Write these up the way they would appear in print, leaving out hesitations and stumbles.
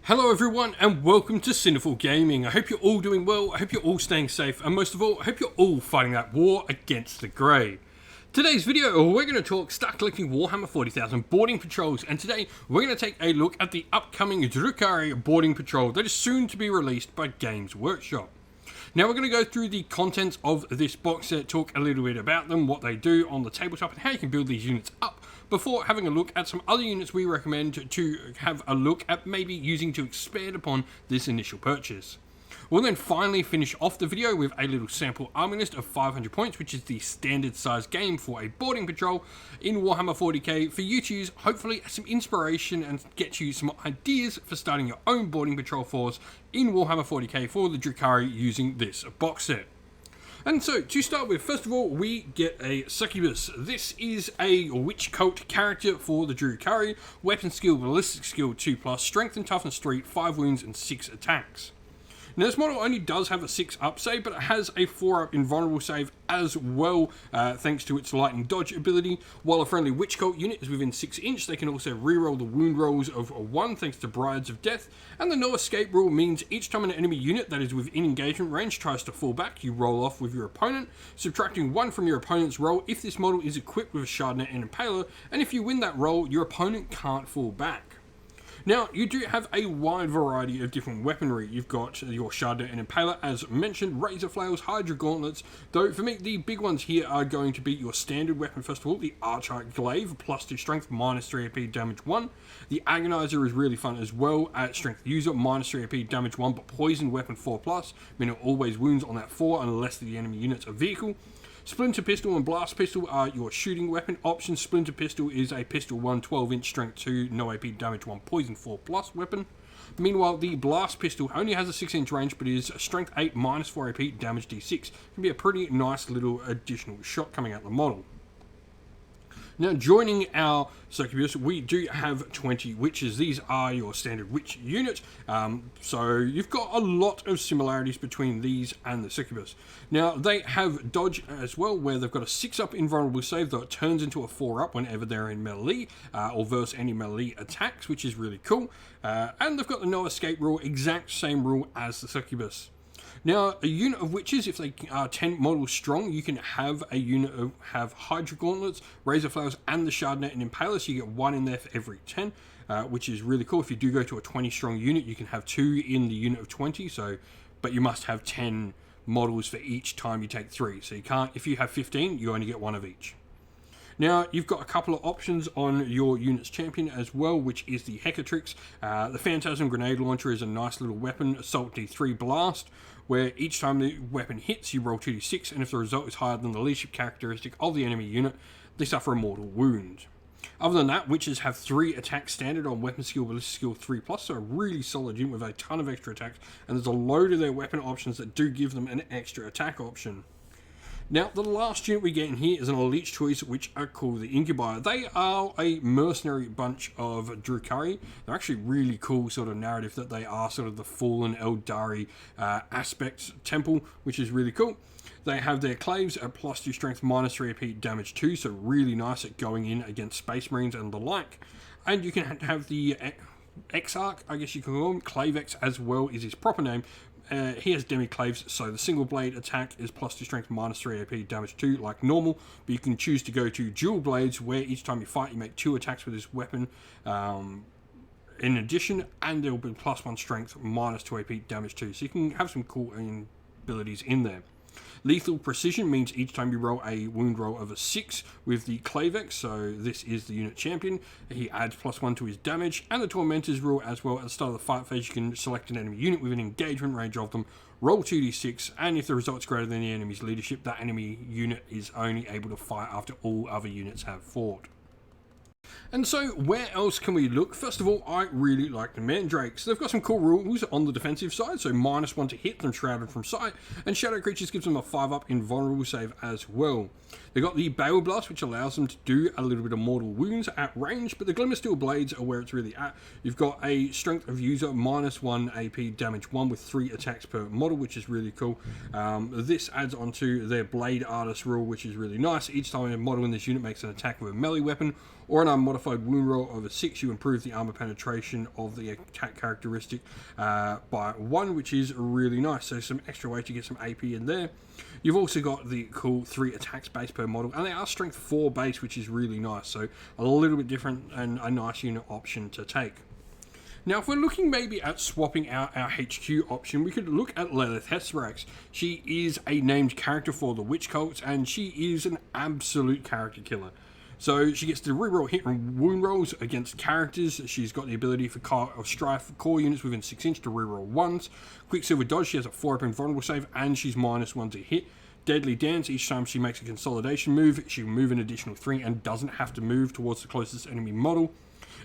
Hello everyone and welcome to Sinful Gaming. I hope you're all doing well, I hope you're all staying safe, and most of all, I hope you're all fighting that war against the grey. Today's video, we're going to talk start collecting Warhammer 40,000 boarding patrols, and today we're going to take a look at the upcoming Drukhari boarding patrol that is soon to be released by Games Workshop. Now we're going to go through the contents of this box set, talk a little bit about them, what they do on the tabletop, and how you can build these units up, before having a look at some other units we recommend to have a look at maybe using to expand upon this initial purchase. We'll then finally finish off the video with a little sample army list of 500 points, which is the standard size game for a boarding patrol in Warhammer 40k for you to use, hopefully some inspiration and get you some ideas for starting your own boarding patrol force in Warhammer 40k for the Drukhari using this box set. And so, to start with, first of all, we get a Succubus. This is a witch cult character for the Drukhari. Weapon skill, ballistic skill 2+, strength and toughness 3, 5 wounds and 6 attacks. Now this model only does have a 6 up save, but it has a 4 up invulnerable save as well, thanks to its lightning dodge ability. While a friendly witch cult unit is within 6 inch, they can also reroll the wound rolls of 1 thanks to Brides of Death. And the no escape rule means each time an enemy unit that is within engagement range tries to fall back, you roll off with your opponent, subtracting 1 from your opponent's roll if this model is equipped with a Shardnet and Impaler, and if you win that roll, your opponent can't fall back. Now, you do have a wide variety of different weaponry. You've got your Shardnet and Impaler, as mentioned, Razor Flails, Hydra Gauntlets, though for me, the big ones here are going to be your standard weapon, first of all, the Archite Glaive, +2 strength, -3 AP, damage 1. The Agonizer is really fun as well, at strength user, -3 AP, damage 1, but poison weapon 4+, meaning it always wounds on that 4 unless the enemy unit's a vehicle. Splinter Pistol and Blast Pistol are your shooting weapon options. Splinter Pistol is a pistol 1, 12-inch, strength 2, no AP, damage 1, poison 4+ weapon. Meanwhile, the Blast Pistol only has a 6-inch range, but is strength 8, -4 AP, damage D6. Can be a pretty nice little additional shot coming out the model. Now, joining our Succubus, we do have 20 witches. These are your standard witch unit, so you've got a lot of similarities between these and the Succubus. Now, they have dodge as well, where they've got a 6-up invulnerable save, though it turns into a 4-up whenever they're in melee, or verse any melee attacks, which is really cool. And they've got the no escape rule, exact same rule as the Succubus. Now, a unit of witches, if they are 10 models strong, you can have a unit of Hydra Gauntlets, Razor Flails, and the Shardnet and Impaler, so you get 1 in there for every 10, which is really cool. If you do go to a 20 strong unit, you can have 2 in the unit of 20, but you must have 10 models for each time you take 3. So you can't, if you have 15, you only get 1 of each. Now, you've got a couple of options on your unit's champion as well, which is the Hecatrix. The Phantasm Grenade Launcher is a nice little weapon, Assault D3 Blast, where each time the weapon hits, you roll 2d6, and if the result is higher than the leadership characteristic of the enemy unit, they suffer a mortal wound. Other than that, witches have 3 attacks standard on weapon skill, ballistic skill 3+, so a really solid unit with a ton of extra attacks, and there's a load of their weapon options that do give them an extra attack option. Now, the last unit we get in here is an elite choice, which are called the Incubi. They are a mercenary bunch of Drukhari. They're actually really cool sort of narrative that they are sort of the fallen Eldari aspect temple, which is really cool. They have their claves at +2 strength, -3 AP, damage 2, so really nice at going in against Space Marines and the like. And you can have the Exarch, I guess you can call him, Clavex as well is his proper name. He has demi-claves, so the single blade attack is +2 strength, -3 AP, damage 2, like normal, but you can choose to go to dual blades, where each time you fight, you make 2 attacks with this weapon in addition, and there will be +1 strength, -2 AP, damage 2, so you can have some cool abilities in there. Lethal Precision means each time you roll a wound roll of a 6 with the Clavex, so this is the unit champion, he adds +1 to his damage, and the Tormentor's rule as well. At the start of the fight phase, you can select an enemy unit within engagement range of them, roll 2d6, and if the result's greater than the enemy's leadership, that enemy unit is only able to fight after all other units have fought. And so, where else can we look? First of all, I really like the Mandrakes. They've got some cool rules on the defensive side, so -1 to hit them, shrouded from sight, and Shadow Creatures gives them a 5-up invulnerable save as well. They've got the Bale Blast, which allows them to do a little bit of mortal wounds at range, but the Glimmer Steel Blades are where it's really at. You've got a strength of user, -1 AP, damage 1 with 3 attacks per model, which is really cool. This adds onto their Blade Artist rule, which is really nice. Each time a model in this unit makes an attack with a melee weapon, or an unmodified wound roll of a 6, you improve the armor penetration of the attack characteristic by 1, which is really nice. So some extra way to get some AP in there. You've also got the cool 3 attacks base per model, and they are strength 4 base, which is really nice. So a little bit different and a nice unit option to take. Now, if we're looking maybe at swapping out our HQ option, we could look at Lilith Hesthrax. She is a named character for the Witch Cults, and she is an absolute character killer. So she gets to reroll hit and wound rolls against characters. She's got the ability for Strife core units within 6 inch to reroll 1s. Quicksilver Dodge, she has a 4-up invulnerable save, and she's -1 to hit. Deadly Dance, each time she makes a consolidation move, she can move an additional 3 and doesn't have to move towards the closest enemy model.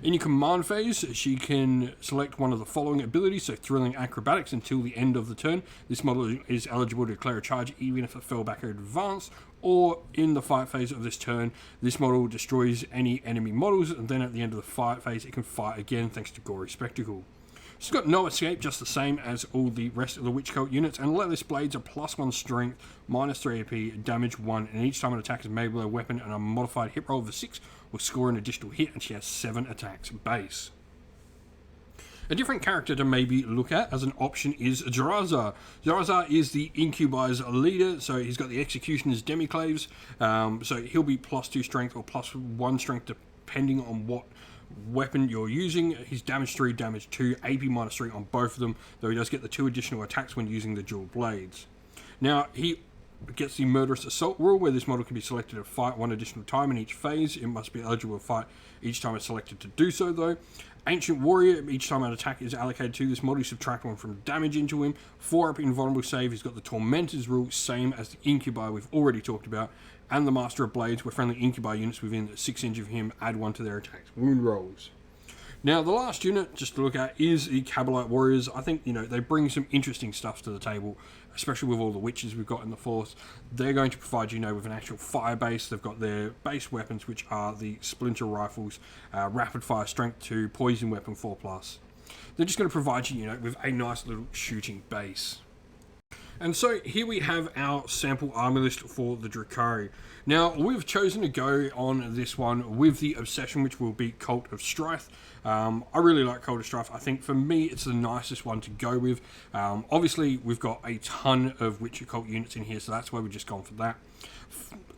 In your command phase, she can select one of the following abilities, so Thrilling Acrobatics until the end of the turn. This model is eligible to declare a charge even if it fell back or advanced, or in the fight phase of this turn, this model destroys any enemy models, and then at the end of the fight phase, it can fight again thanks to Gory Spectacle. She's got no escape, just the same as all the rest of the Witch Cult units, and Lilith's Blades are +1 strength, -3 AP, damage 1, and each time an attack is made with a weapon and a modified hit roll of a 6 will score an additional hit, and she has 7 attacks base. A different character to maybe look at as an option is Jarazar. Jarazar is the Incubi's leader, so he's got the Executioner's Demiclaves, so he'll be +2 strength or +1 strength depending on what weapon you're using. He's damage 3, damage 2, AP -3 on both of them, though he does get the 2 additional attacks when using the dual blades. Now, he gets the Murderous Assault rule, where this model can be selected to fight 1 additional time in each phase. It must be eligible to fight each time it's selected to do so, though. Ancient Warrior, each time an attack is allocated to this model, you subtract 1 from damage into him. 4-up invulnerable save, he's got the Tormentor's rule, same as the Incubi we've already talked about. And the Master of Blades, where friendly Incubi units within 6 inch of him add 1 to their attacks wound rolls. Now, the last unit just to look at is the Cabalite Warriors. I think, they bring some interesting stuff to the table, especially with all the witches we've got in the force. They're going to provide with an actual fire base. They've got their base weapons, which are the Splinter Rifles, Rapid Fire Strength 2, Poison Weapon 4+. They're just going to provide you, with a nice little shooting base. And so here we have our sample army list for the Drukhari. Now, we've chosen to go on this one with the Obsession, which will be Cult of Strife. I really like Cult of Strife. I think for me, it's the nicest one to go with. Obviously, we've got a ton of Witcher Cult units in here, so that's why we've just gone for that.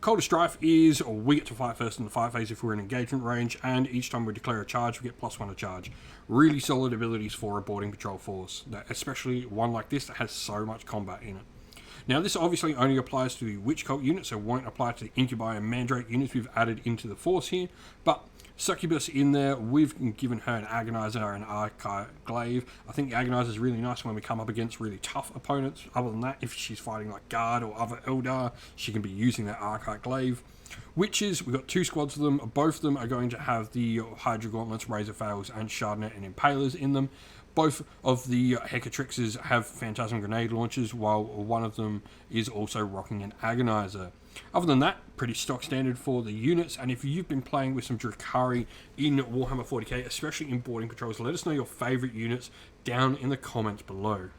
Cult of Strife is, or we get to fight first in the fight phase if we're in engagement range, and each time we declare a charge, we get +1 a charge. Really solid abilities for a boarding patrol force, especially one like this that has so much combat in it. Now, this obviously only applies to the Witch Cult units, so it won't apply to the Incubi and Mandrake units we've added into the force here, but Succubus in there, we've given her an Agonizer and Archive Glaive. I think the Agonizer is really nice when we come up against really tough opponents. Other than that, if she's fighting like Guard or other Eldar, she can be using that Archive Glaive. Witches, we've got 2 squads of them. Both of them are going to have the Hydra Gauntlets, Razor Fails, and Shardnet and Impalers in them. Both of the Hecatrixes have Phantasm Grenade launchers, while one of them is also rocking an Agonizer. Other than that, pretty stock standard for the units, and if you've been playing with some Drukhari in Warhammer 40k, especially in boarding patrols, let us know your favourite units down in the comments below.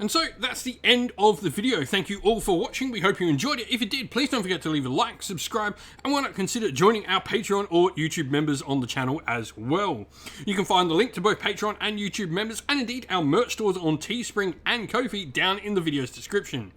And so that's the end of the video. Thank you all for watching. We hope you enjoyed it. If you did, please don't forget to leave a like, subscribe, and why not consider joining our Patreon or YouTube members on the channel as well. You can find the link to both Patreon and YouTube members, and indeed our merch stores on Teespring and Ko-fi down in the video's description.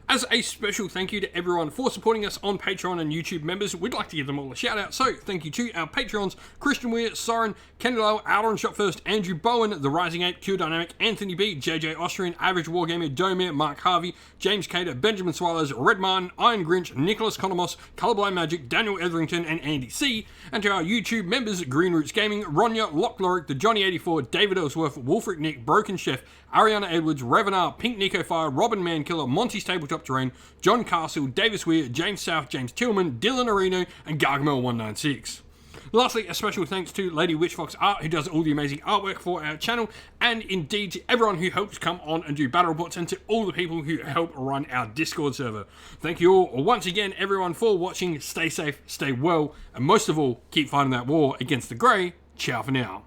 As a special thank you to everyone for supporting us on Patreon and YouTube members, we'd like to give them all a shout out. So thank you to our Patreons, Christian Weir, Soren, Kenny Lowe, Outer and Shot First, Andrew Bowen, The Rising Ape, Q Dynamic, Anthony B, JJ Austrian, Average Wargamer, Domir, Mark Harvey, James Cater, Benjamin Swallows, Red Martin, Iron Grinch, Nicholas Conomos, Colorblind Magic, Daniel Etherington, and Andy C. And to our YouTube members, Green Roots Gaming, Ronya, Lock Lorick, The Johnny84, David Ellsworth, Wolfric Nick, Broken Chef, Ariana Edwards, Revenar, Pink Nico Fire, Robin Mankiller, Monty's Tabletop Terrain, John Castle, Davis Weir, James South, James Tillman, Dylan Areno, and Gargamel196. Lastly, a special thanks to Lady Witchfox Art, who does all the amazing artwork for our channel, and indeed to everyone who helps come on and do battle reports, and to all the people who help run our Discord server. Thank you all once again, everyone, for watching. Stay safe, stay well, and most of all, keep fighting that war against the Grey. Ciao for now.